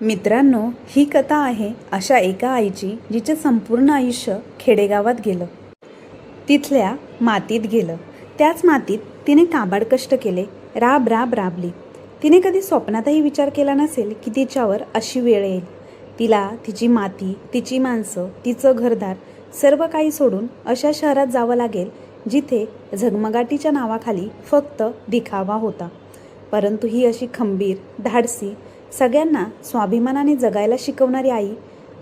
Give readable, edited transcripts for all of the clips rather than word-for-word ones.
मित्रांनो, ही कथा आहे अशा एका आईची जिचे संपूर्ण आयुष्य खेडेगावात गेलं. तिथल्या मातीत गेलं. त्याच मातीत तिने काबाड कष्ट केले, राब राब राबली. तिने कधी स्वप्नातही विचार केला नसेल की तिच्यावर अशी वेळ येईल. तिला तिची माती, तिची माणसं, तिचं घरदार सर्व काही सोडून अशा शहरात जावं लागेल जिथे झगमगाटीच्या नावाखाली फक्त दिखावा होता. परंतु ही अशी खंबीर, धाडसी, सगळ्यांना स्वाभिमानाने जगायला शिकवणारी आई,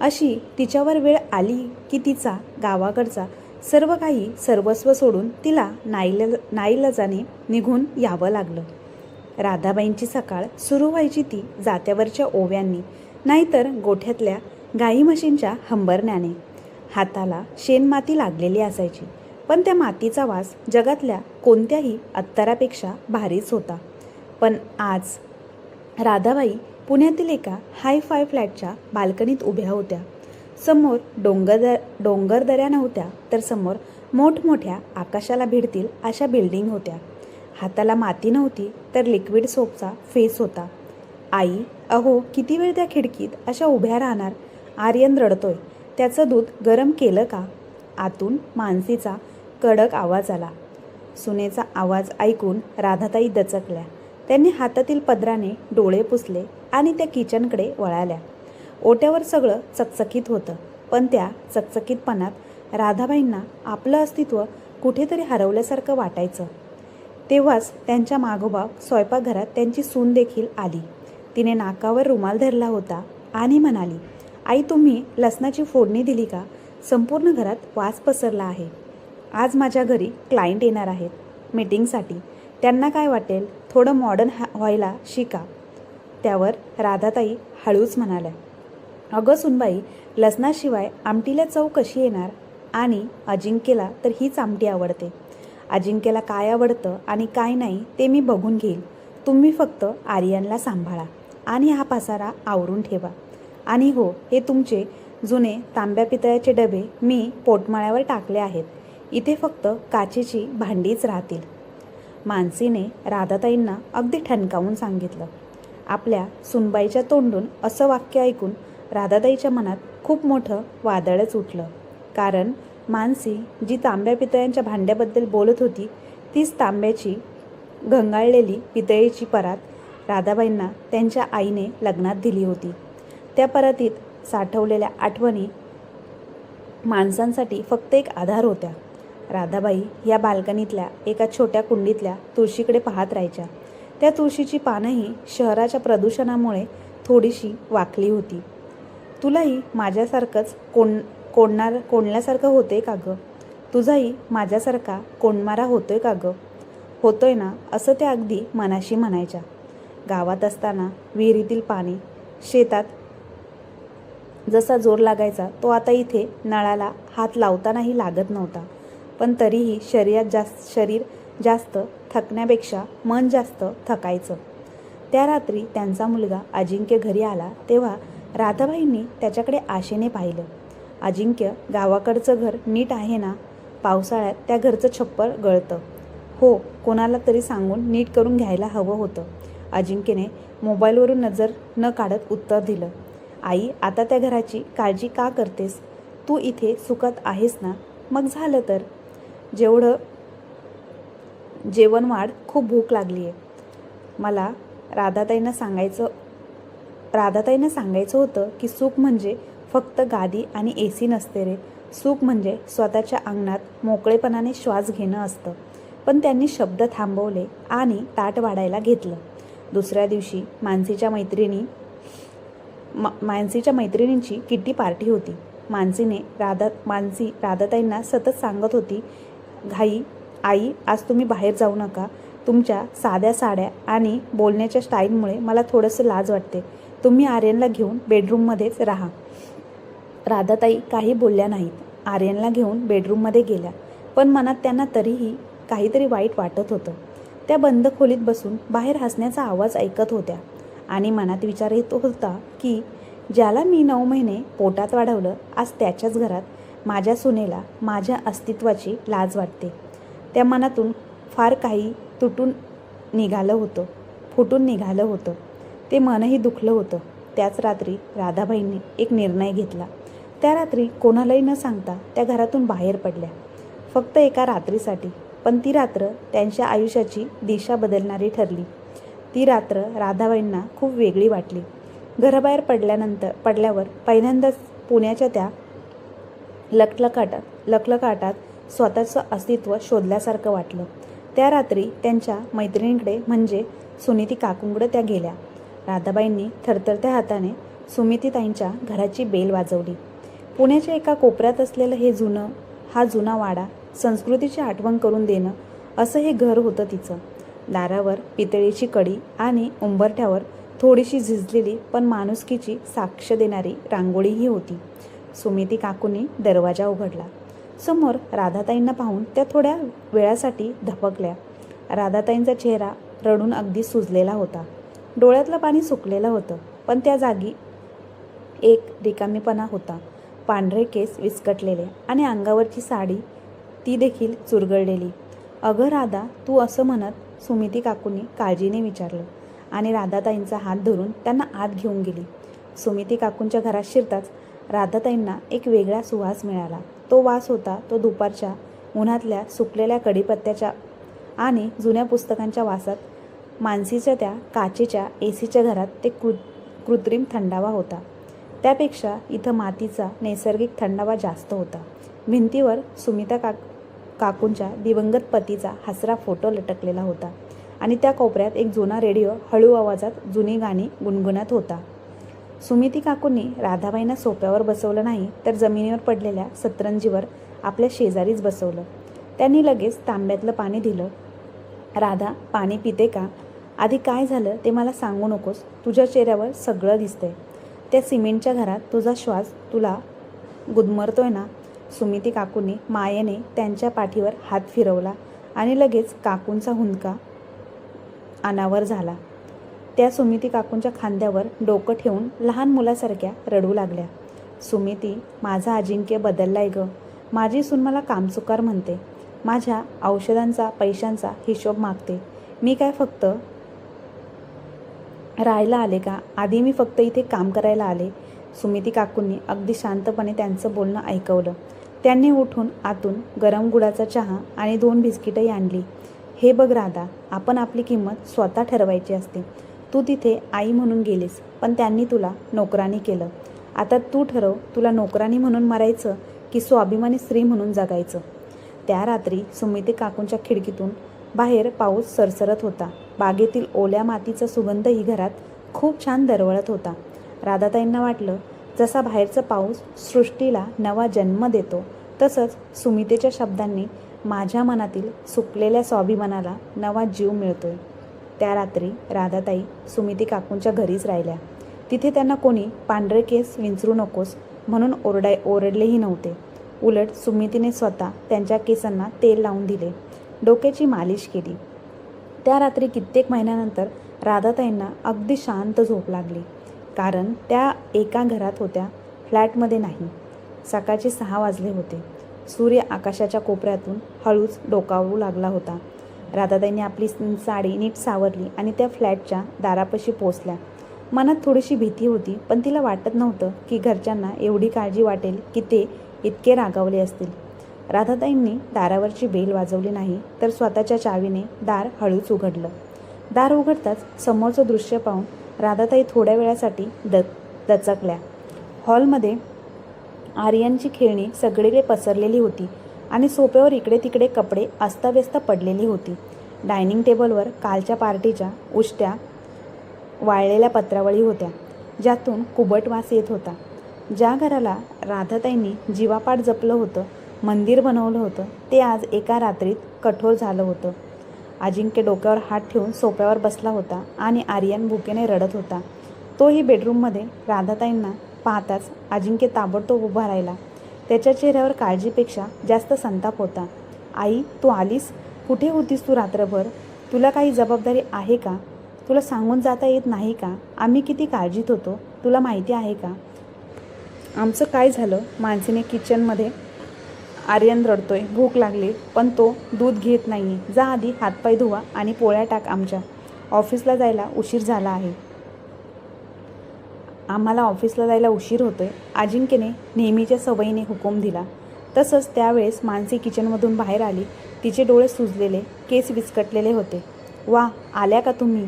अशी तिच्यावर वेळ आली की तिचा गावाकडचा सर्व काही सर्वस्व सोडून तिला नाईलाजाने निघून यावं लागलं. राधाबाईंची सकाळ सुरू व्हायची ती जात्यावरच्या ओव्यांनी, नाहीतर गोठ्यातल्या गाई म्हशींच्या हंबरण्याने. हाताला शेणमाती लागलेली असायची, पण त्या मातीचा वास जगातल्या कोणत्याही अत्तरापेक्षा भारीच होता. पण आज राधाबाई पुण्यातील एका हाय-फाय फ्लॅटच्या बाल्कनीत उभ्या होत्या. समोर डोंगरदऱ्या नव्हत्या, तर समोर मोठमोठ्या आकाशाला भिडतील अशा बिल्डिंग होत्या. हाताला माती नव्हती, तर लिक्विड सोपचा फेस होता. आई, अहो किती वेळ त्या खिडकीत अशा उभ्या राहणार? आर्यन रडतोय, त्याचं दूध गरम केलं का? आतून मानसीचा कडक आवाज आला. सुनेचा आवाज ऐकून राधाताई दचकल्या. त्यांनी हातातील पदराने डोळे पुसले आणि त्या किचनकडे वळाल्या. ओट्यावर सगळं चकचकीत होतं, पण त्या चकचकीतपणात राधाबाईंना आपलं अस्तित्व कुठेतरी हरवल्यासारखं वाटायचं. तेव्हाच त्यांच्या मागोमाग स्वयंपाकघरात त्यांची सून देखील आली. तिने नाकावर रुमाल धरला होता आणि म्हणाली, आई तुम्ही लसणाची फोडणी दिली का? संपूर्ण घरात वास पसरला आहे. आज माझ्या घरी क्लायंट येणार आहेत मीटिंगसाठी. त्यांना काय वाटेल? थोडं मॉडर्न व्हायला शिका. त्यावर राधाताई हळूच म्हणाल्या, अगं सुनबाई, लसणाशिवाय आमटीला चव कशी येणार? आणि अजिंक्यला तर हीच आमटी आवडते. अजिंक्यला काय आवडतं आणि काय नाही ते मी बघून घेईल. तुम्ही फक्त आर्यनला सांभाळा आणि हा पसारा आवरून ठेवा. आणि हो, हे तुमचे जुने तांब्या पितळ्याचे डबे मी पोटमाळ्यावर टाकले आहेत. इथे फक्त काचेची भांडीच राहतील. मानसीने राधाताईंना अगदी ठणकावून सांगितलं. आपल्या सुनबाईच्या तोंडून असं वाक्य ऐकून राधाताईच्या मनात खूप मोठं वादळच उठलं. कारण मानसी जी तांब्या पितळ्यांच्या भांड्याबद्दल बोलत होती, तीच तांब्याची घंगाळलेली पितळेची परात राधाबाईंना त्यांच्या आईने लग्नात दिली होती. त्या परातीत साठवलेल्या आठवणी माणसांसाठी फक्त एक आधार होत्या. राधाबाई या बाल्कनीतल्या एका छोट्या कुंडीतल्या तुळशीकडे पाहत राहायच्या. त्या तुळशीची पानंही शहराच्या प्रदूषणामुळे थोडीशी वाकली होती. तुलाही माझ्यासारखंच कोंडल्यासारखं होतंय का गं? तुझाही माझ्यासारखा कोंडमारा होतोय का गं? होतोय ना, असं त्या अगदी मनाशी म्हणायच्या. गावात असताना विहिरीतील पाणी, शेतात जसा जोर लागायचा तो आता इथे नळाला हात लावतानाही लागत नव्हता. पण तरीही शरीर जास्त थकण्यापेक्षा मन जास्त थकायचं. त्या रात्री त्यांचा मुलगा अजिंक्य घरी आला तेव्हा राधाबाईंनी त्याच्याकडे आशेने पाहिलं. अजिंक्य, गावाकडचं घर नीट आहे ना? पावसाळ्यात त्या घरचं छप्पर गळतं. हो, कोणाला तरी सांगून नीट करून घ्यायला हवं होतं. अजिंक्यने मोबाईलवरून नजर न काढत उत्तर दिलं. आई, आता त्या घराची काळजी का करतेस? तू इथे सुखात आहेस ना? मग झालं तर. जेवण वाढ, खूप भूक लागली आहे. मला राधाताईंना सांगायचं होतं की सुख म्हणजे फक्त गादी आणि AC नसते रे. सुख म्हणजे स्वतःच्या अंगणात मोकळेपणाने श्वास घेणं असतं. पण त्यांनी शब्द थांबवले आणि ताट वाढायला घेतलं. दुसऱ्या दिवशी मानसीच्या मैत्रिणींची किट्टी पार्टी होती. मानसी राधाताईंना सतत सांगत होती, आई आज तुम्ही बाहेर जाऊ नका. तुमच्या साध्या साड्या आणि बोलण्याच्या स्टाईलमुळे मला थोडंसं लाज वाटते. तुम्ही आर्यनला घेऊन बेडरूममध्येच राहा. राधाताई काही बोलल्या नाहीत. आर्यनला घेऊन बेडरूममध्ये गेल्या, पण मनात त्यांना तरीही काहीतरी वाईट वाटत होतं. त्या बंद खोलीत बसून बाहेर हसण्याचा आवाज ऐकत होत्या आणि मनात विचार येत होता की ज्याला मी 9 महिने पोटात वाढवलं, आज त्याच्याच घरात माझ्या सुनेला माझ्या अस्तित्वाची लाज वाटते. त्या मनातून फार काही फुटून निघालं होतं. ते मनही दुखलं होतं. त्याच रात्री राधाबाईंनी एक निर्णय घेतला. त्या रात्री कोणालाही न सांगता त्या घरातून बाहेर पडल्या, फक्त एका रात्रीसाठी. पण ती रात्र त्यांच्या आयुष्याची दिशा बदलणारी ठरली. ती रात्र राधाबाईंना खूप वेगळी वाटली. घराबाहेर पडल्यावर पहिल्यांदाच पुण्याच्या त्या लखलखाटात स्वतःचं अस्तित्व शोधल्यासारखं वाटलं. त्या रात्री त्यांच्या मैत्रिणीकडे म्हणजे सुनीती काकूंकडे त्या गेल्या. राधाबाईंनी थरथरत्या हाताने सुमितीताईंच्या घराची बेल वाजवली. पुण्याच्या एका कोपऱ्यात असलेलं हा जुना वाडा, संस्कृतीची आठवण करून देणं असं हे घर होतं तिचं. दारावर पितळेची कडी आणि उंबरठ्यावर थोडीशी झिजलेली पण माणुसकीची साक्ष देणारी रांगोळीही होती. सुमिती काकूंनी दरवाजा उघडला. समोर राधाताईंना पाहून त्या थोड्या वेळासाठी धपकल्या. राधाताईंचा चेहरा रडून अगदी सुजलेला होता. डोळ्यातलं पाणी सुकलेलं होतं, पण त्या जागी एक रिकामीपणा होता. पांढरे केस विस्कटलेले आणि अंगावरची साडी ती देखील चुरगळलेली. अगं राधा, तू असं म्हणत सुमिती काकूंनी काळजीने विचारलं आणि राधाताईंचा हात धरून त्यांना आत घेऊन गेली. सुमिती काकूंच्या घरात शिरताच राधाताईंना एक वेगळा सुवास मिळाला. तो वास होता तो दुपारच्या उन्हातल्या सुकलेल्या कढीपत्त्याच्या आणि जुन्या पुस्तकांच्या वासात. मानसीच्या त्या काचेच्या एसीच्या घरात ते कृत्रिम थंडावा होता. त्यापेक्षा इथं मातीचा नैसर्गिक थंडावा जास्त होता. भिंतीवर सुमिता काकूंच्या दिवंगत पतीचा हसरा फोटो लटकलेला होता आणि त्या कोपऱ्यात एक जुना रेडिओ हळू आवाजात जुनी गाणी गुणगुणत होता. सुमिती काकूंनी राधाबाईंना सोफ्यावर बसवलं नाही, तर जमिनीवर पडलेल्या सतरंजीवर आपल्या शेजारीच बसवलं. त्यांनी लगेच तांब्यातलं पाणी दिलं. राधा, पाणी पिते का? आधी काय झालं ते मला सांगू नकोस. तुझ्या चेहऱ्यावर सगळं दिसतंय. त्या सिमेंटच्या घरात तुझा श्वास तुला गुदमरतोय ना? सुमिती काकूंनी मायेने त्यांच्या पाठीवर हात फिरवला आणि लगेच काकूंचा हुंदका अनावर झाला. त्या सुमिती काकूंच्या खांद्यावर डोकं ठेवून लहान मुलासारख्या रडू लागल्या. सुमिती, माझा अजिंक्य बदललाय गं. माझी सून मला कामचुकार म्हणते. माझ्या औषधांचा पैशांचा हिशोब मागते. मी काय फक्त राहायला आले का? आधी मी फक्त इथे काम करायला आले. सुमिती काकूंनी अगदी शांतपणे त्यांचं बोलणं ऐकवलं. त्यांनी उठून आतून गरम गुळाचा चहा आणि 2 बिस्किटंही आणली. हे बघ राधा, आपण आपली किंमत स्वतः ठरवायची असते. तू तिथे आई म्हणून गेलीस, पण त्यांनी तुला नोकरानी केलं. आता तू ठरव, तुला नोकरानी म्हणून मरायचं की स्वाभिमानी स्त्री म्हणून जगायचं. त्या रात्री सुमिती काकूंच्या खिडकीतून बाहेर पाऊस सरसरत होता. बागेतील ओल्या मातीचा सुगंधही घरात खूप छान दरवळत होता. राधाताईंना वाटलं जसा बाहेरचा पाऊस सृष्टीला नवा जन्म देतो, तसंच सुमितेच्या शब्दांनी माझ्या मनातील सुकलेल्या स्वाभिमानाला नवा जीव मिळतोय. त्या रात्री राधाताई सुमिती काकूंच्या घरीच राहिल्या. तिथे त्यांना कोणी पांढरे केस विंचरू नकोस म्हणून ओरडलेही नव्हते. उलट सुमितीने स्वतः त्यांच्या केसांना तेल लावून दिले, डोक्याची मालिश केली. त्या रात्री कित्येक महिन्यानंतर राधाताईंना अगदी शांत झोप लागली. कारण त्या एका घरात होत्या, फ्लॅटमध्ये नाही. सकाळचे 6 वाजले होते. सूर्य आकाशाच्या कोपऱ्यातून हळूच डोकावू लागला होता. राधाताईंनी आपली साडी नीट सावरली आणि त्या फ्लॅटच्या दारापाशी पोचल्या. मनात थोडीशी भीती होती, पण तिला वाटत नव्हतं की घरच्यांना एवढी काळजी वाटेल की ते इतके रागावले असतील. राधाताईंनी दारावरची बेल वाजवली नाही, तर स्वतःच्या चावीने दार हळूच उघडलं. दार उघडताच समोरचं दृश्य पाहून राधाताई थोड्या वेळासाठी दचकल्या. हॉलमध्ये आर्यनची खेळणी सगळीकडे पसरलेली होती आणि सोफ्यावर इकडे तिकडे कपडे अस्ताव्यस्त पडलेली होती. डायनिंग टेबलवर कालच्या पार्टीच्या उष्ट्या वाळलेल्या पत्रावळी होत्या, ज्यातून कुबट वास येत होता. ज्या घराला राधाताईंनी जीवापाड जपलं होतं, मंदिर बनवलं होतं, ते आज एका रात्रीत कठोर झालं होतं. अजिंक्य डोक्यावर हात ठेवून सोफ्यावर बसला होता आणि आर्यन भुकेने रडत होता. तोही बेडरूममध्ये. राधाताईंना पाहताच अजिंक्य ताबडतोब उभा राहिला. त्याच्या चेहऱ्यावर काळजीपेक्षा जास्त संताप होता. आई, तू आलीस? कुठे होतीस तू रात्रभर? तुला काही जबाबदारी आहे का? तुला सांगून जाता येत नाही का? आम्ही किती काळजीत होतो, तुला माहिती आहे का? आमचं काय झालं? मानसीने किचनमध्ये. आर्यन रडतोय, भूक लागली, पण तो दूध घेत नाही. जा आधी हातपाय धुवा आणि पोळ्या टाक. आमच्या ऑफिसला जायला उशीर झाला आहे. आम्हाला ऑफिसला जायला उशीर होतोय, अजिंक्यने नेहमीच्या सवयीने हुकूम दिला. तसंच त्यावेळेस मानसी किचनमधून बाहेर आली. तिचे डोळे सुजलेले, केस विस्कटलेले होते. वा, आल्या का तुम्ही?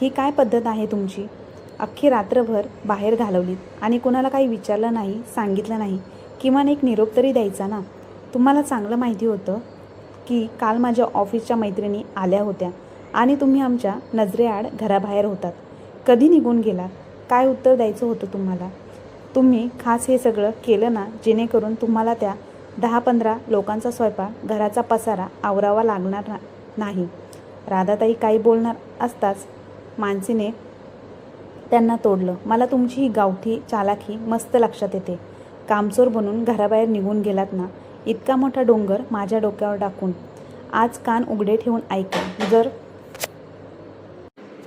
ही काय पद्धत आहे तुमची? अख्खी रात्रभर बाहेर घालवलीत आणि कुणाला काही विचारलं नाही, सांगितलं नाही. किमान एक निरोप तरी द्यायचा ना. तुम्हाला चांगलं माहिती होतं की काल माझ्या ऑफिसच्या मैत्रिणी आल्या होत्या आणि तुम्ही आमच्या नजरेआड घराबाहेर होतात. कधी निघून गेलात? काय उत्तर द्यायचं होतं तुम्हाला? तुम्ही खास हे सगळं केलं ना, जेणेकरून तुम्हाला त्या 10-15 लोकांचा स्वयंपाक, घराचा पसारा आवरावा लागणार नाही. राधाताई काही बोलणार असताच मानसीने त्यांना तोडलं. मला तुमची ही गावठी चालाखी मस्त लक्षात येते. कामचोर बनून घराबाहेर निघून गेलात ना, इतका मोठा डोंगर माझ्या डोक्यावर टाकून. आज कान उघडे ठेवून ऐका. जर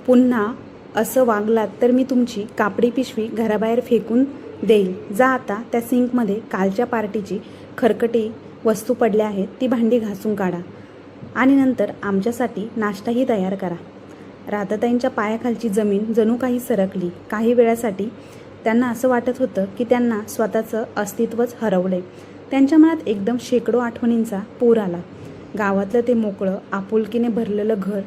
पुन्हा असं वागलात तर मी तुमची कापडी पिशवी घराबाहेर फेकून देईल. जा आता त्या सिंकमध्ये कालच्या पार्टीची खरकटी वस्तू पडल्या आहेत, ती भांडी घासून काढा आणि नंतर आमच्यासाठी नाश्ताही तयार करा. राधाताईंच्या पायाखालची जमीन जणू काही सरकली. काही वेळासाठी त्यांना असं वाटत होतं की त्यांना स्वतःचं अस्तित्वच हरवलंय. त्यांच्या मनात एकदम शेकडो आठवणींचा पूर आला. गावातलं ते मोकळं, आपुलकीने भरलेलं घर,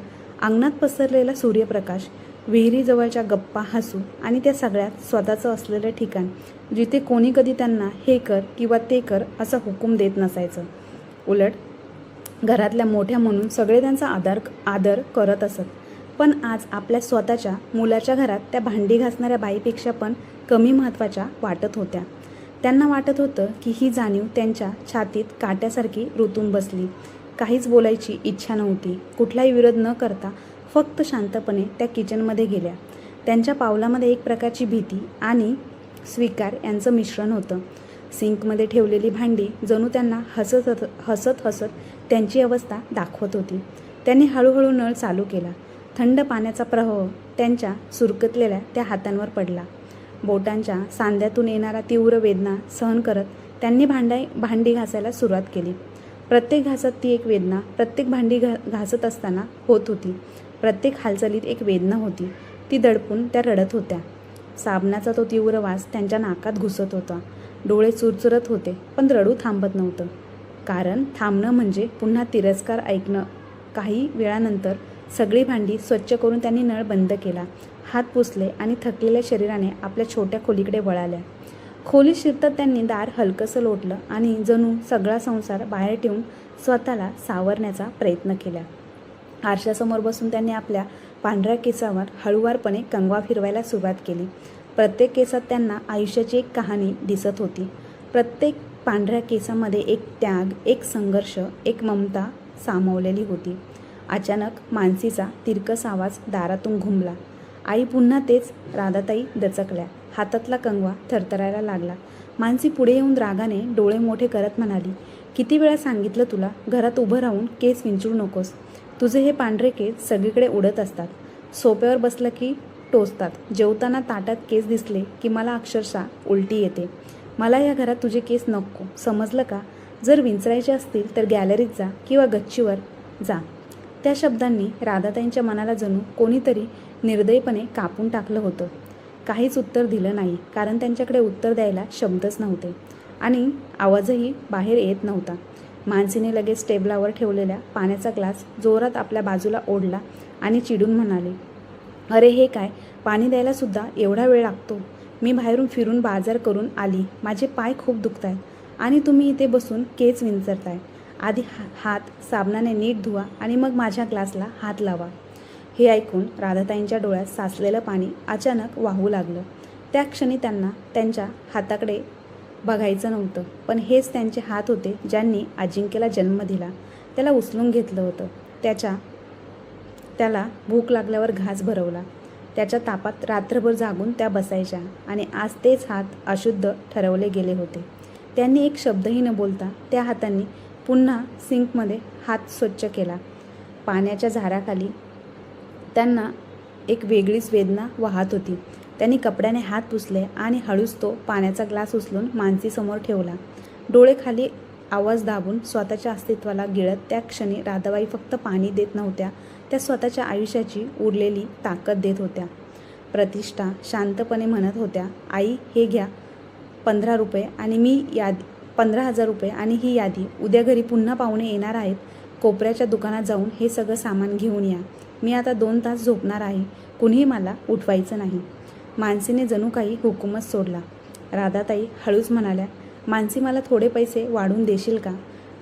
अंगणात पसरलेला सूर्यप्रकाश, विहिरीजवळच्या गप्पा, हसू आणि त्या सगळ्यात स्वतःचं असलेलं ठिकाण, जिथे कोणी कधी त्यांना हे कर किंवा ते कर असा हुकूम देत नसायचं. उलट घरातल्या मोठ्या म्हणून सगळे त्यांचा आदर करत असत. पण आज आपल्या स्वतःच्या मुलाच्या घरात त्या भांडी घासणाऱ्या बाईपेक्षा पण कमी महत्त्वाच्या वाटत होत्या. त्यांना वाटत होतं की ही जाणीव त्यांच्या छातीत काट्यासारखी रुतून बसली. काहीच बोलायची इच्छा नव्हती. कुठलाही विरोध न करता फक्त शांतपणे त्या किचनमध्ये गेल्या. त्यांच्या पावलामध्ये एक प्रकारची भीती आणि स्वीकार यांचं मिश्रण होतं. सिंकमध्ये ठेवलेली भांडी जणू त्यांना हसत हसत त्यांची अवस्था दाखवत होती. त्यांनी हळूहळू नळ चालू केला. थंड पाण्याचा प्रवाह त्यांच्या सुरकतलेल्या त्या हातांवर पडला. बोटांच्या सांध्यातून येणारा तीव्र वेदना सहन करत त्यांनी भांडी घासायला सुरुवात केली. प्रत्येक घासात ती एक वेदना, प्रत्येक भांडी घासत असताना होत होती. प्रत्येक हालचालीत एक वेदना होती. ती दडपून त्या रडत होत्या. साबणाचा तो तीव्र वास त्यांच्या नाकात घुसत होता. डोळे चुरचुरत होते, पण रडू थांबत नव्हतं. कारण थांबणं म्हणजे पुन्हा तिरस्कार ऐकणं. काही वेळानंतर सगळी भांडी स्वच्छ करून त्यांनी नळ बंद केला. हात पुसले आणि थकलेल्या शरीराने आपल्या छोट्या खोलीकडे वळाल्या. खोलीत शिरतात त्यांनी दार हलकंसं लोटलं आणि जणू सगळा संसार बाहेर ठेवून स्वतःला सावरण्याचा प्रयत्न केला. आरशासमोर बसून त्यांनी आपल्या पांढऱ्या केसावर हळूवारपणे कंगवा फिरवायला सुरुवात केली. प्रत्येक केसात त्यांना आयुष्याची एक कहाणी दिसत होती. प्रत्येक पांढऱ्या केसामध्ये एक त्याग, एक संघर्ष, एक ममता सामावलेली होती. अचानक मानसीचा तिरकस आवाज दारातून घुमला. आई पुन्हा तेच. राधाताई दचकल्या. हातातला कंगवा थरथरायला लागला. मानसी पुढे येऊन रागाने डोळे मोठे करत म्हणाली, किती वेळा सांगितलं तुला, घरात उभं राहून केस विंचरू नकोस. तुझे हे पांढरे केस सगळीकडे उडत असतात. सोप्यावर बसलं की टोचतात. जेवताना ताटात केस दिसले की मला अक्षरशः उलटी येते. मला या घरात तुझे केस नको, समजलं का? जर विंचरायचे असतील तर गॅलरीत जा किंवा गच्चीवर जा. त्या शब्दांनी राधाताईंच्या मनाला जणू कोणीतरी निर्दयीपणे कापून टाकलं होतं. काहीच उत्तर दिलं नाही, कारण त्यांच्याकडे उत्तर द्यायला शब्दच नव्हते आणि आवाजही बाहेर येत नव्हता. मानसीने लगेच टेबलावर ठेवलेल्या पाण्याचा ग्लास जोरात आपल्या बाजूला ओढला आणि चिडून म्हणाले, अरे हे काय, पाणी द्यायला सुद्धा एवढा वेळ लागतो? मी बाहेरून फिरून बाजार करून आली, माझे पाय खूप दुखत आहेत आणि तुम्ही इथे बसून केस विंचरताय. आधी हात साबणाने नीट धुवा आणि मग माझ्या ग्लासला हात लावा. हे ऐकून राधाताईंच्या डोळ्यात साचलेलं पाणी अचानक वाहू लागलं. त्या क्षणी त्यांना त्यांच्या हाताकडे बघायचं नव्हतं, पण हेच त्यांचे हात होते ज्यांनी अजिंक्यला जन्म दिला, त्याला उचलून घेतलं होतं, त्याला भूक लागल्यावर घास भरवला. त्याच्या तापात रात्रभर जागून त्या बसायच्या आणि आज तेच हात अशुद्ध ठरवले गेले होते. त्यांनी एक शब्दही न बोलता त्या हातांनी पुन्हा सिंकमध्ये हात स्वच्छ केला. पाण्याच्या झाराखाली त्यांना एक वेगळीच वेदना वाहत होती. त्यांनी कपड्याने हात पुसले आणि हळूच तो पाण्याचा ग्लास उचलून मानसीसमोर ठेवला. डोळे खाली आवाज दाबून स्वतःच्या अस्तित्वाला गिळत त्या क्षणी राधाबाई फक्त पाणी देत नव्हत्या, त्या स्वतःच्या आयुष्याची उरलेली ताकद देत होत्या. प्रतिष्ठा शांतपणे म्हणत होत्या, आई हे घ्या 15 रुपये आणि मी यादी 15,000 रुपये आणि ही यादी. उद्या घरी पुन्हा पाहुणे येणार आहेत. कोपऱ्याच्या दुकानात जाऊन हे सगळं सामान घेऊन या. मी आता 2 तास झोपणार आहे. कुणीही मला उठवायचं नाही. मानसीने जणू काही हुकूमच सोडला. राधाताई हळूच म्हणाल्या, मानसी मला थोडे पैसे वाढून देशील का?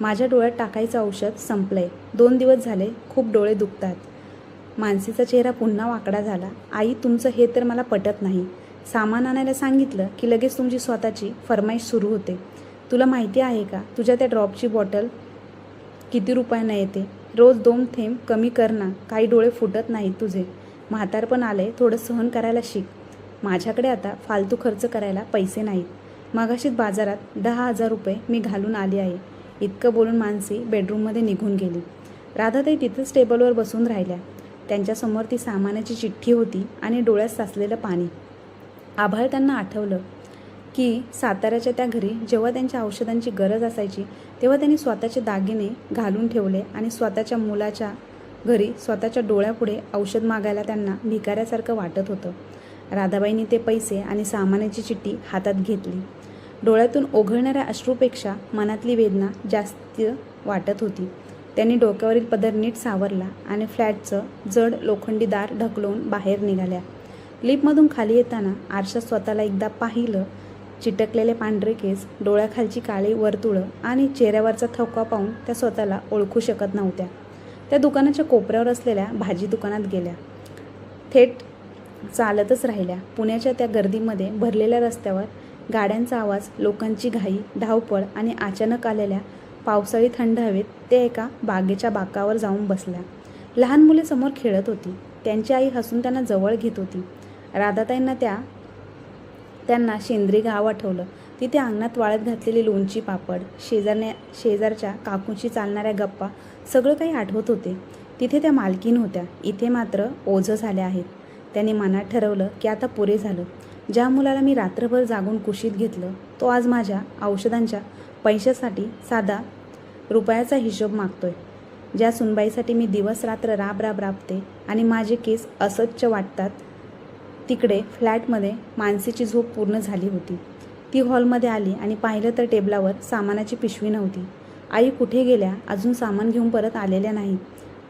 माझ्या डोळ्यात टाकायचं औषध संपलंय. 2 दिवस झाले खूप डोळे दुखतात. मानसीचा चेहरा पुन्हा वाकडा झाला. आई तुमचं हे तर मला पटत नाही. सामान आणायला सांगितलं की लगेच तुमची स्वतःची फरमाईश सुरू होते. तुला माहिती आहे का तुझ्या त्या ड्रॉपची बॉटल किती रुपयांना येते? रोज 2 थेंब कमी कर ना. काही डोळे फुटत नाहीत तुझे. म्हातारपण आलंय, थोडं सहन करायला शिक. माझ्याकडे आता फालतू खर्च करायला पैसे नाहीत. मगाशीच बाजारात 10,000 रुपये मी घालून आली आहे. इतकं बोलून मानसी बेडरूममध्ये निघून गेली. राधाताई तिथंच टेबलवर बसून राहिल्या. त्यांच्यासमोर ती सामानाची चिठ्ठी होती आणि डोळ्यात साचलेलं पाणी. आभाळ त्यांना आठवलं की साताऱ्याच्या त्या घरी जेव्हा त्यांच्या औषधांची गरज असायची तेव्हा त्यांनी स्वतःचे दागिने घालून ठेवले आणि स्वतःच्या मुलाच्या घरी स्वतःच्या डोळ्यापुढे औषध मागायला त्यांना भिकाऱ्यासारखं वाटत होतं. राधाबाईंनी ते पैसे आणि सामानाची चिठ्ठी हातात घेतली. डोळ्यातून ओघळणाऱ्या अश्रूपेक्षा मनातली वेदना जास्त वाटत होती. त्यांनी डोक्यावरील पदर नीट सावरला आणि फ्लॅटचं जड लोखंडी दार ढकलून बाहेर निघाल्या. लिफ्टमधून खाली येताना आरशात स्वतःला एकदा पाहिलं. चिटकलेले पांढरे केस, डोळ्याखालची काळी वर्तुळं आणि चेहऱ्यावरचा थकवा पाहून त्या स्वतःला ओळखू शकत नव्हत्या. त्या दुकानाच्या कोपऱ्यावर असलेल्या भाजी दुकानात गेल्या. थेट चालतच राहिल्या. पुण्याच्या त्या गर्दीमध्ये भरलेल्या रस्त्यावर गाड्यांचा आवाज, लोकांची घाई, धावपळ आणि अचानक आलेल्या पावसाळी थंड हवेत ते एका बागेच्या बाकावर जाऊन बसल्या. लहान मुले समोर खेळत होती. त्यांची आई हसून त्यांना जवळ घेत होती. राधाताईंना त्यांना शेंद्री गाव आठवलं. तिथे अंगणात वाळत घातलेली लोणची पापड, शेजारच्या काकूंशी चालणाऱ्या गप्पा, सगळं काही आठवत होते. तिथे त्या मालकीण होत्या. इथे मात्र ओझं झाल्या आहेत. त्यांनी मनात ठरवलं की आता पुरे झालं. ज्या मुलाला मी रात्रभर जागून कुशीत घेतलं तो आज माझ्या औषधांच्या पैशासाठी साधा रुपयाचा हिशोब मागतोय. ज्या सुनबाईसाठी मी दिवस रात्र राबते आणि माझे केस अस्वच्छ वाटतात, तिकडे फ्लॅटमध्ये मानसीची झोप पूर्ण झाली होती. ती हॉलमध्ये आली आणि पाहिलं तर टेबलावर सामानाची पिशवी नव्हती. आई कुठे गेल्या? अजून सामान घेऊन परत आलेल्या नाही.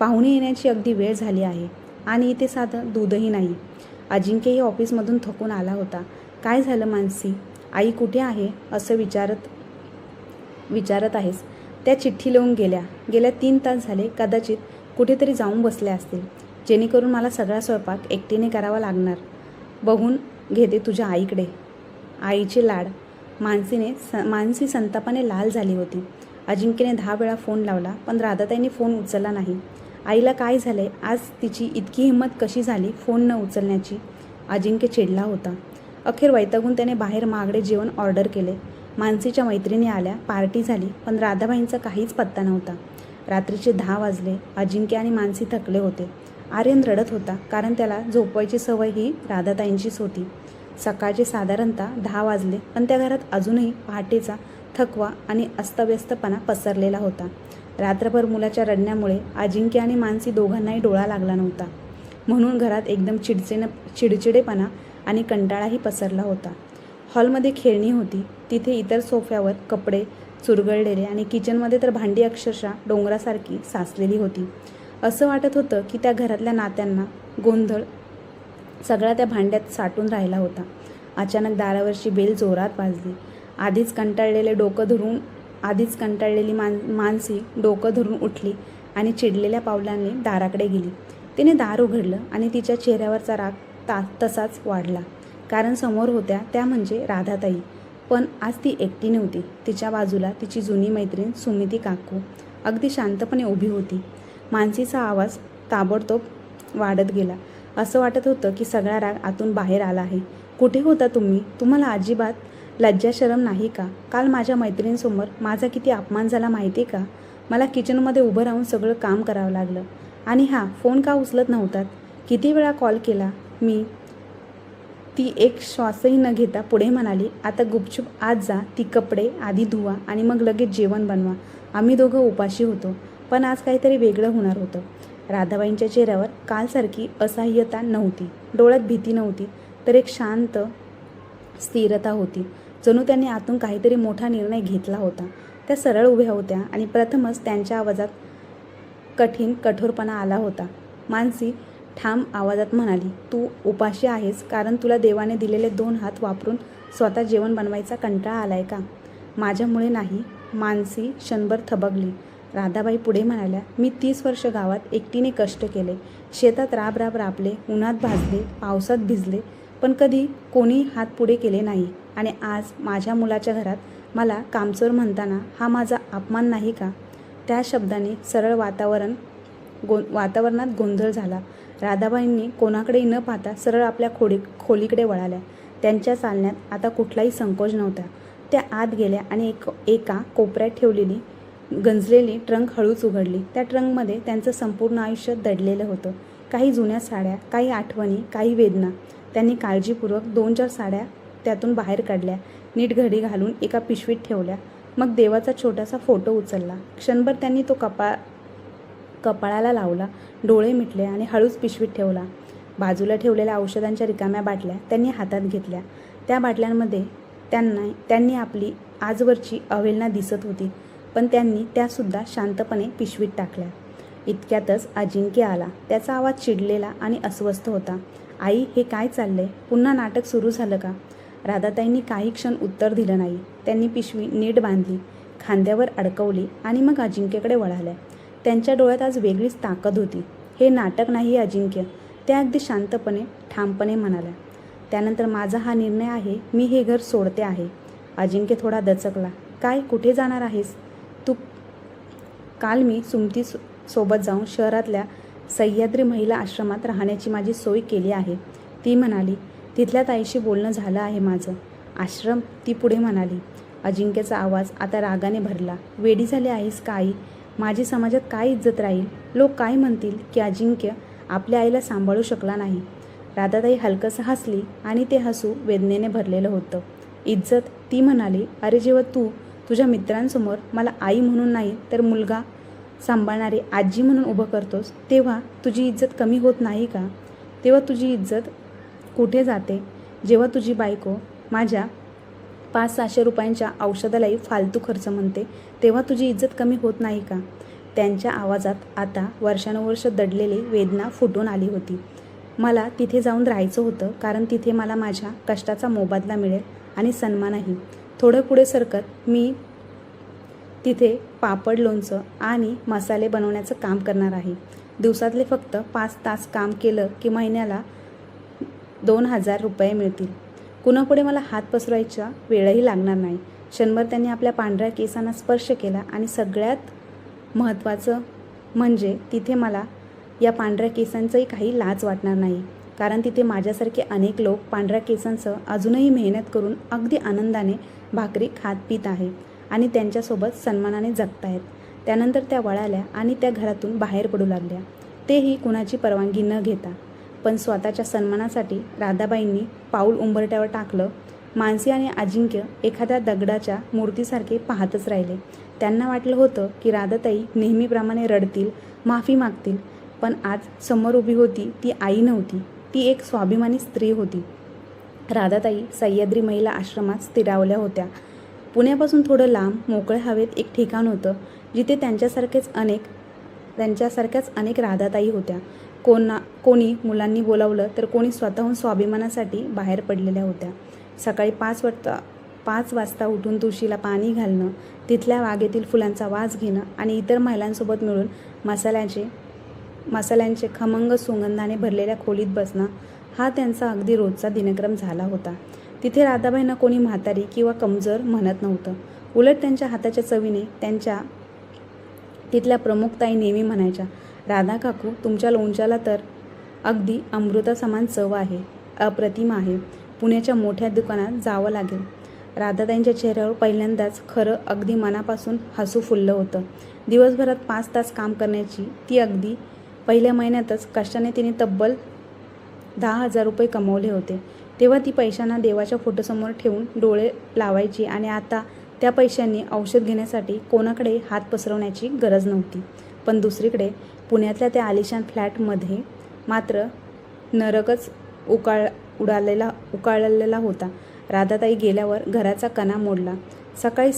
पाहुणे येण्याची अगदी वेळ झाली आहे आणि इथे साधं दूधही नाही. अजिंक्यही ऑफिसमधून थकून आला होता. काय झालं मानसी? आई कुठे आहे असं विचारत आहेस? त्या चिठ्ठी लिहून गेल्या 3 तास झाले. कदाचित कुठेतरी जाऊन बसल्या असतील, जेणेकरून मला सगळा स्वयंपाक एकटीने करावा लागणार. बघून घेते तुझ्या आईकडे. आईचे लाड. मानसी संतापाने लाल झाली होती. अजिंक्यने 10 वेळा फोन लावला पण राधाताईंनी फोन उचलला नाही. आईला काय झालंय? आज तिची इतकी हिंमत कशी झाली फोन न उचलण्याची? अजिंक्य चिडला होता. अखेर वैतागून त्याने बाहेर महागडे जेवण ऑर्डर केले. मानसीच्या मैत्रिणी आल्या, पार्टी झाली, पण राधाबाईंचा काहीच पत्ता नव्हता. रात्रीचे 10 वाजले. अजिंक्य आणि मानसी थकले होते. आर्यन रडत होता, कारण त्याला झोपवायची सवय ही राधाताईंचीच होती. सकाळचे साधारणतः 10 वाजले, पण त्या घरात अजूनही पहाटेचा थकवा आणि अस्तव्यस्तपणा पसरलेला होता. रात्रभर मुलाच्या रडण्यामुळे अजिंक्य आणि मानसी दोघांनाही डोळा लागला नव्हता. म्हणून घरात एकदम चिडचिडेपणा आणि कंटाळाही पसरला होता. हॉलमध्ये खेळणी होती. तिथे इतर सोफ्यावर कपडे चुरगळलेले आणि किचनमध्ये तर भांडी अक्षरशः डोंगरासारखी साचलेली होती. असं वाटत होतं की त्या घरातल्या नात्यांना गोंधळ सगळा त्या भांड्यात साठून राहिला होता. अचानक दारावरची बेल जोरात वाजली. आधीच कंटाळलेली मानसी डोकं धरून उठली आणि चिडलेल्या पावलांनी दाराकडे गेली. तिने दार उघडलं आणि तिच्या चेहऱ्यावरचा राग तसाच वाढला, कारण समोर होत्या त्या म्हणजे राधाताई. पण आज ती एकटी नव्हती. तिच्या बाजूला तिची जुनी मैत्रीण सुमिती काकू अगदी शांतपणे उभी होती. मानसीचा आवाज ताबडतोब वाढत गेला. असं वाटत होतं की सगळा राग आतून बाहेर आला आहे. कुठे होता तुम्ही? तुम्हाला अजिबात लज्जा शरम नाही का? काल माझ्या मैत्रिणींसमोर माझा किती अपमान झाला माहिती आहे का? मला किचनमध्ये उभं राहून सगळं काम करावं लागलं. आणि फोन का उचलत नव्हतात? किती वेळा कॉल केला मी? ती एक श्वासही न घेता पुढे म्हणाली, आता गुपचूप आत जा. ती कपडे आधी धुवा आणि मग लगेच जेवण बनवा. आम्ही दोघं उपाशी होतो, पण आज काहीतरी वेगळं होणार होतं. राधाबाईंच्या चेहऱ्यावर कालसारखी असहाय्यता नव्हती, डोळ्यात भीती नव्हती, तर एक शांत स्थिरता होती. जणू त्यांनी आतून काहीतरी मोठा निर्णय घेतला होता. त्या सरळ उभ्या होत्या आणि प्रथमच त्यांच्या आवाजात कठोरपणा आला होता. मानसी ठाम आवाजात म्हणाली, तू उपाशी आहेस कारण तुला देवाने दिलेले 2 हात वापरून स्वतः जेवण बनवायचा कंटाळा आलाय का? माझ्यामुळे नाही. मानसी क्षणभर थबकली. राधाबाई पुढे म्हणाल्या, मी 30 वर्ष गावात एकटीने कष्ट केले, शेतात राब राबले, उन्हात भाजले, पावसात भिजले, पण कधी कोणी हात पुढे केले नाही. आणि आज माझ्या मुलाच्या घरात मला कामचोर म्हणताना हा माझा अपमान नाही का? त्या शब्दाने सरळ वातावरणात गोंधळ झाला. राधाबाईंनी कोणाकडेही न पाहता सरळ आपल्या खोलीकडे वळाल्या. त्यांच्या चालण्यात आता कुठलाही संकोच नव्हता. त्या आत गेल्या आणि एका कोपऱ्यात ठेवलेली गंजलेली ट्रंक हळूच उघडली. त्या ट्रंकमध्ये त्यांचं संपूर्ण आयुष्य दडलेलं होतं. काही जुन्या साड्या, काही आठवणी, काही वेदना. त्यांनी काळजीपूर्वक 2-4 साड्या त्यातून बाहेर काढल्या, नीट घडी घालून एका पिशवीत ठेवल्या. मग देवाचा छोटासा फोटो उचलला. क्षणभर त्यांनी तो कपाळाला लावला, डोळे मिटले आणि हळूच पिशवीत ठेवला. बाजूला ठेवलेल्या औषधांच्या रिकाम्या बाटल्या त्यांनी हातात घेतल्या. त्या बाटल्यांमध्ये त्यांनी आपली आजवरची अवहेलना दिसत होती, पण त्यांनी त्यासुद्धा शांतपणे पिशवीत टाकल्या. इतक्यातच अजिंक्य आला. त्याचा आवाज चिडलेला आणि अस्वस्थ होता. आई, हे काय चाललंय? पुन्हा नाटक सुरू झालं का? राधाताईंनी काही क्षण उत्तर दिलं नाही. त्यांनी पिशवी नीट बांधली, खांद्यावर अडकवली आणि मग अजिंक्यकडे वळाल्या. त्यांच्या डोळ्यात आज वेगळीच ताकद होती. हे नाटक नाही अजिंक्य, त्या अगदी शांतपणे, ठामपणे म्हणाल्या. त्यानंतर माझा हा निर्णय आहे, मी हे घर सोडते आहे. अजिंक्य थोडा दचकला. काय, कुठे जाणार आहेस तू? काल मी सुमती सोबत जाऊन शहरातल्या सह्याद्री महिला आश्रमात राहण्याची माझी सोय केली आहे, ती म्हणाली. तिथल्या ताईशी बोलणं झालं आहे माझं. आश्रम? ती पुढे म्हणाली. अजिंक्यचा आवाज आता रागाने भरला. वेडी झाली आहेस का आई? माझी समाजात काय इज्जत राहील? लोक काय म्हणतील की अजिंक्य आपल्या आईला सांभाळू शकला नाही? राधाताई हलकसं हसली आणि ते हसू वेदनेने भरलेलं होतं. इज्जत? ती म्हणाली. अरे, जेव्हा तू तुझ्या मित्रांसमोर मला आई म्हणून नाही तर मुलगा सांभाळणारी आजी म्हणून उभं करतोस, तेव्हा तुझी इज्जत कमी होत नाही का? तेव्हा तुझी इज्जत कुठे जाते? जेव्हा तुझी बायको माझ्या 500-600 रुपयांच्या औषधालाही फालतू खर्च म्हणते, तेव्हा तुझी इज्जत कमी होत नाही का? त्यांच्या आवाजात आता वर्षानुवर्ष दडलेली वेदना फुटून आली होती. मला तिथे जाऊन राहायचं होतं कारण तिथे मला माझ्या कष्टाचा मोबदला मिळेल आणि सन्मानही. थोडं पुढे सरकत मी तिथे पापड, लोणचं आणि मसाले बनवण्याचं काम करणार आहे. दिवसातले फक्त 5 तास काम केलं की महिन्याला 2000 रुपये मिळतील. कुणापुढे मला हात पसरवायचा वेळही लागणार नाही. क्षणभर त्यांनी आपल्या पांढऱ्या केसांना स्पर्श केला आणि सगळ्यात महत्त्वाचं म्हणजे तिथे मला या पांढऱ्या केसांचंही काही लाज वाटणार नाही, कारण तिथे माझ्यासारखे अनेक लोक पांढऱ्या केसांसह अजूनही मेहनत करून अगदी आनंदाने भाकरी खात पित आहेत आणि त्यांच्यासोबत सन्मानाने जगत आहेत. त्यानंतर त्या वळाल्या आणि त्या घरातून बाहेर पडू लागल्या, तेही कुणाची परवानगी न घेता. पण स्वतःच्या सन्मानासाठी राधाबाईंनी पाऊल उंबरठ्यावर टाकलं. मानसी आणि अजिंक्य एखाद्या दगडाच्या मूर्तीसारखे पाहतच राहिले. त्यांना वाटलं होतं की राधाताई नेहमीप्रमाणे रडतील, माफी मागतील, पण आज समोर उभी होती ती आई नव्हती, ती एक स्वाभिमानी स्त्री होती. राधाताई सह्याद्री महिला आश्रमात स्थिरावल्या होत्या. पुण्यापासून थोडं लांब मोकळ्या हवेत एक ठिकाण होतं जिथे त्यांच्यासारख्याच अनेक राधाताई होत्या. कोणी मुलांनी बोलावलं तर कोणी स्वतःहून स्वाभिमानासाठी बाहेर पडलेल्या होत्या. सकाळी 5 वाजता उठून तुळशीला पाणी घालणं, तिथल्या बागेतील फुलांचा वास घेणं आणि इतर महिलांसोबत मिळून मसाल्यांचे खमंग सुगंधाने भरलेल्या खोलीत बसणं हा त्यांचा अगदी रोजचा दिनक्रम झाला होता. तिथे राधाबाईंना कोणी म्हातारी किंवा कमजोर म्हणत नव्हतं. उलट त्यांच्या हाताच्या चवीने तिथल्या प्रमुख ताई नेहमी म्हणायच्या, राधा काकू, तुमच्या लोणच्याला तर अगदी अमृतासमान चव आहे, अप्रतिम आहे. पुण्याच्या मोठ्या दुकानात जावं लागेल. राधाताईंच्या चेहऱ्यावर पहिल्यांदाच खरं अगदी मनापासून हसू फुललं होतं. दिवसभरात 5 तास काम करण्याची ती अगदी पहिल्या महिन्यातच कष्टाने तिने तब्बल 10,000 रुपये कमवले होते. तेव्हा ती पैशांना देवाच्या फोटोसमोर ठेवून डोळे लावायची आणि आता त्या पैशांनी औषध घेण्यासाठी कोणाकडे हात पसरवण्याची गरज नव्हती. पण दुसरीकडे पुण्यातल्या त्या आलिशान फ्लॅटमध्ये मात्र नरकच उकाळलेला होता. राधाताई गेल्यावर घराचा कणा मोडला. सकाळी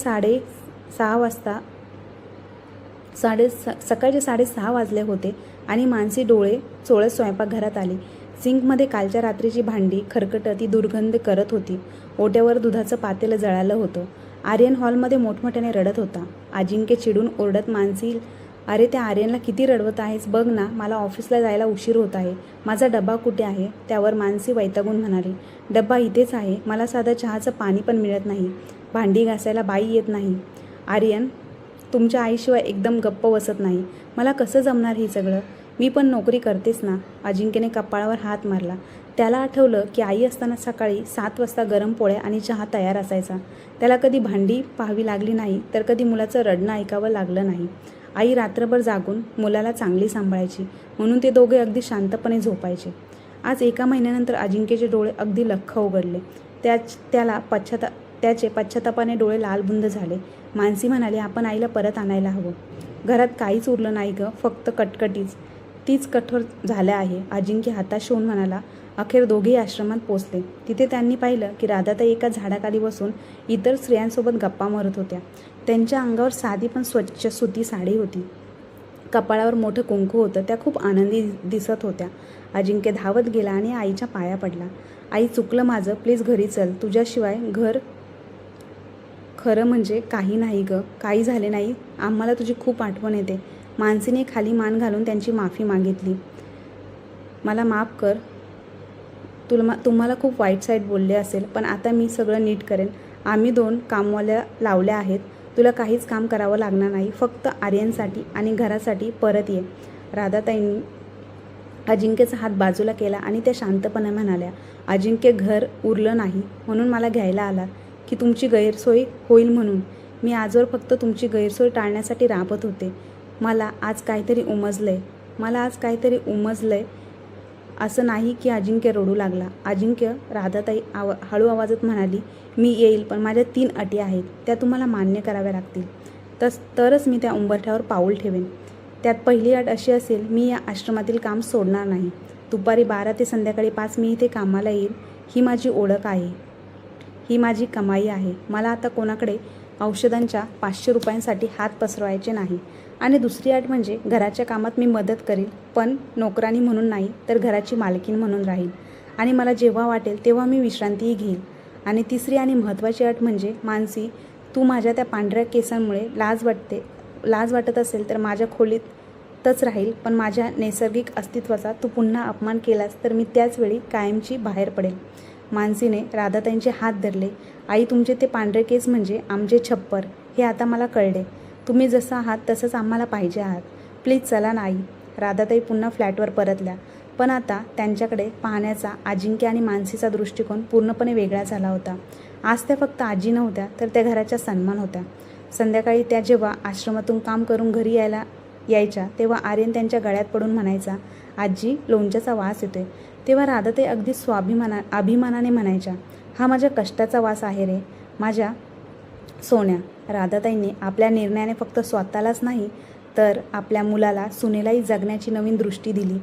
6:30 वाजले होते आणि मानसी डोळे चोळत स्वयंपाकघरात आली. सिंकमध्ये कालच्या रात्रीची भांडी खरकट ती दुर्गंध करत होती. ओट्यावर दुधाचं पातेलं जळालं होतं. आर्यन हॉलमध्ये मोठमोठ्याने रडत होता. अजिंक्य चिडून ओरडत, मानसी, अरे त्या आर्यनला किती रडवत आहेस बघ ना, मला ऑफिसला जायला उशीर होत आहे. माझा डबा कुठे आहे? त्यावर मानसी वैतागून म्हणाली, डबा इथेच आहे. मला साधं चहाचं पाणी पण मिळत नाही. भांडी घासायला बाई येत नाही. आर्यन तुमच्या आईशिवाय एकदम गप्प बसत नाही. मला कसं जमणार हे सगळं? मी पण नोकरी करतेस ना. अजिंक्यने कपाळावर हात मारला. त्याला आठवलं की आई असताना सकाळी 7 वाजता गरम पोळ्या आणि चहा तयार असायचा. त्याला कधी भांडी पाहावी लागली नाही, तर कधी मुलाचं रडणं ऐकावं लागलं नाही. आई रात्रभर जागून मुलाला चांगली सांभाळायची, म्हणून ते दोघे अगदी शांतपणे झोपायचे. आज 1 महिन्यानंतर अजिंक्यचे डोळे अगदी लख्ख उघडले. त्याचे पश्चातापाने डोळे लालबुंद झाले. मानसी म्हणाली, आपण आईला परत आणायला हवं. घरात काहीच उरलं नाही गं, फक्त कटकटीच. तीच कठोर झाल्या आहे. अजिंक्य हताश होऊन म्हणाला. अखेर दोघेही आश्रमात पोचले. तिथे त्यांनी पाहिलं की राधाताई एका झाडाखाली बसून इतर स्त्रियांसोबत गप्पा मारत होत्या. त्यांच्या अंगावर साधी पण स्वच्छ सुती साडी होती. कपाळावर मोठं कुंकू होतं. त्या खूप आनंदी दिसत होत्या. अजिंक्य धावत गेला आणि आईच्या पाया पडला. आई, चुकलं माझं, प्लीज घरी चल. तुझ्याशिवाय घर खरं म्हणजे काही नाही गं. काही झाले नाही. आम्हाला तुझी खूप आठवण येते. मानसीने खाली मान घालून त्यांची माफी मागितली. मला माफ कर. तुम्हाला खूप वाईट साईड बोलले असेल, पण आता मी सगळं नीट करेन. आम्ही 2 कामवाल्या लावल्या आहेत. तुला काहीच काम करावं लागणार नाही. फक्त आर्यनसाठी आणि घरासाठी परत ये. राधाताईंनी अजिंक्यचा हात बाजूला केला आणि त्या शांतपणे म्हणाल्या, अजिंक्य, घर उरलं नाही म्हणून मला घ्यायला आला की तुमची गैरसोय होईल म्हणून? मी आजवर फक्त तुमची गैरसोय टाळण्यासाठी राबत होते. मला आज काहीतरी उमजलंय. असं नाही की अजिंक्य रडू लागला. अजिंक्य, राधाताई हळू आवाजात म्हणाली, मी येईल, पण माझ्या 3 अटी आहेत. त्या तुम्हाला मान्य कराव्या लागतील. तरच मी त्या उंबरठ्यावर पाऊल ठेवेन. त्यात पहिली अट अशी असेल, मी या आश्रमातील काम सोडणार नाही. दुपारी 12 ते संध्याकाळी 5 मी इथे कामाला येईल. ही माझी ओळख आहे. ही माझी कमाई आहे. मला आता कोणाकडे औषधांच्या 500 रुपयांसाठी हात पसरवायचे नाही. आणि दुसरी अट म्हणजे घराच्या कामात मी मदत करील, पण नोकरानी म्हणून नाही, तर घराची मालकीण म्हणून राहील. आणि मला जेव्हा वाटेल तेव्हा मी विश्रांतीही घेईन. आणि तिसरी आणि महत्त्वाची अट म्हणजे, मानसी, तू माझ्या त्या पांढऱ्या केसांमुळे लाज वाटत असेल तर माझ्या खोलीतच राहील, पण माझ्या नैसर्गिक अस्तित्वाचा तू पुन्हा अपमान केलास तर मी त्याच वेळी कायमची बाहेर पडेल. मानसीने राधाताईंचे हात धरले. आई, तुमचे ते पांढरे केस म्हणजे आमचे छप्पर. हे आता मला कळले. तुम्ही जसं आहात तसंच आम्हाला पाहिजे आहात. प्लीज चला ना आई. राधाताई पुन्हा फ्लॅटवर परतल्या. पण आता त्यांच्याकडे पाहण्याचा अजिंक्य आणि मानसीचा दृष्टिकोन पूर्णपणे वेगळा झाला होता. आज त्या फक्त आजी नव्हत्या, तर त्या घराच्या सन्मान होत्या. संध्याकाळी त्या जेव्हा आश्रमातून काम करून घरी यायच्या तेव्हा आर्यन त्यांच्या गळ्यात पडून म्हणायचा, आजी, लोणच्याचा वास येतोय. तेव्हा राधाताई अगदी अभिमानाने म्हणायच्या, हा माझ्या कष्टाचा वास आहे रे, माझ्या सोन्या. राधाताईंनी आपल्या निर्णयाने फक्त स्वतःलाच नाही, तर आपल्या मुलाला, सुनेलाही जगण्याची नवीन दृष्टी दिली.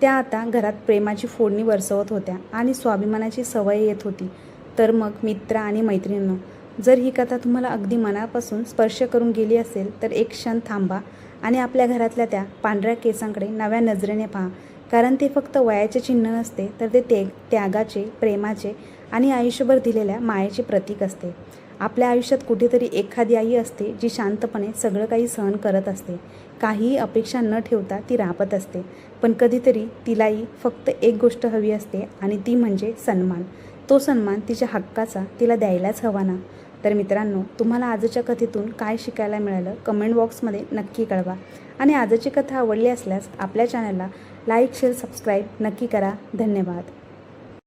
त्या आता घरात प्रेमाची फोडणी बरसवत होत्या आणि स्वाभिमानाची सवय येत होती. तर मग मित्र आणि मैत्रिणींनो, जर ही कथा तुम्हाला अगदी मनापासून स्पर्श करून गेली असेल तर एक क्षण थांबा आणि आपल्या घरातल्या त्या पांढऱ्या केसांकडे नव्या नजरेने पहा. कारण ते फक्त वयाचे चिन्ह नसते, तर ते त्यागाचे, प्रेमाचे आणि आयुष्यभर दिलेल्या मायेचे प्रतीक असते. आपल्या आयुष्यात कुठेतरी एखादी आई असते जी शांतपणे सगळं काही सहन करत असते. काहीही अपेक्षा न ठेवता ती राबत असते. पण कधीतरी तिलाही फक्त एक गोष्ट हवी असते आणि ती म्हणजे सन्मान. तो सन्मान तिच्या हक्काचा तिला द्यायलाच हवा ना. तर मित्रांनो, तुम्हाला आजच्या कथेतून काय शिकायला मिळालं कमेंट बॉक्समध्ये नक्की कळवा. आणि आजची कथा आवडली असल्यास आपल्या चॅनलला लाईक, शेअर, सबस्क्राईब नक्की करा. धन्यवाद.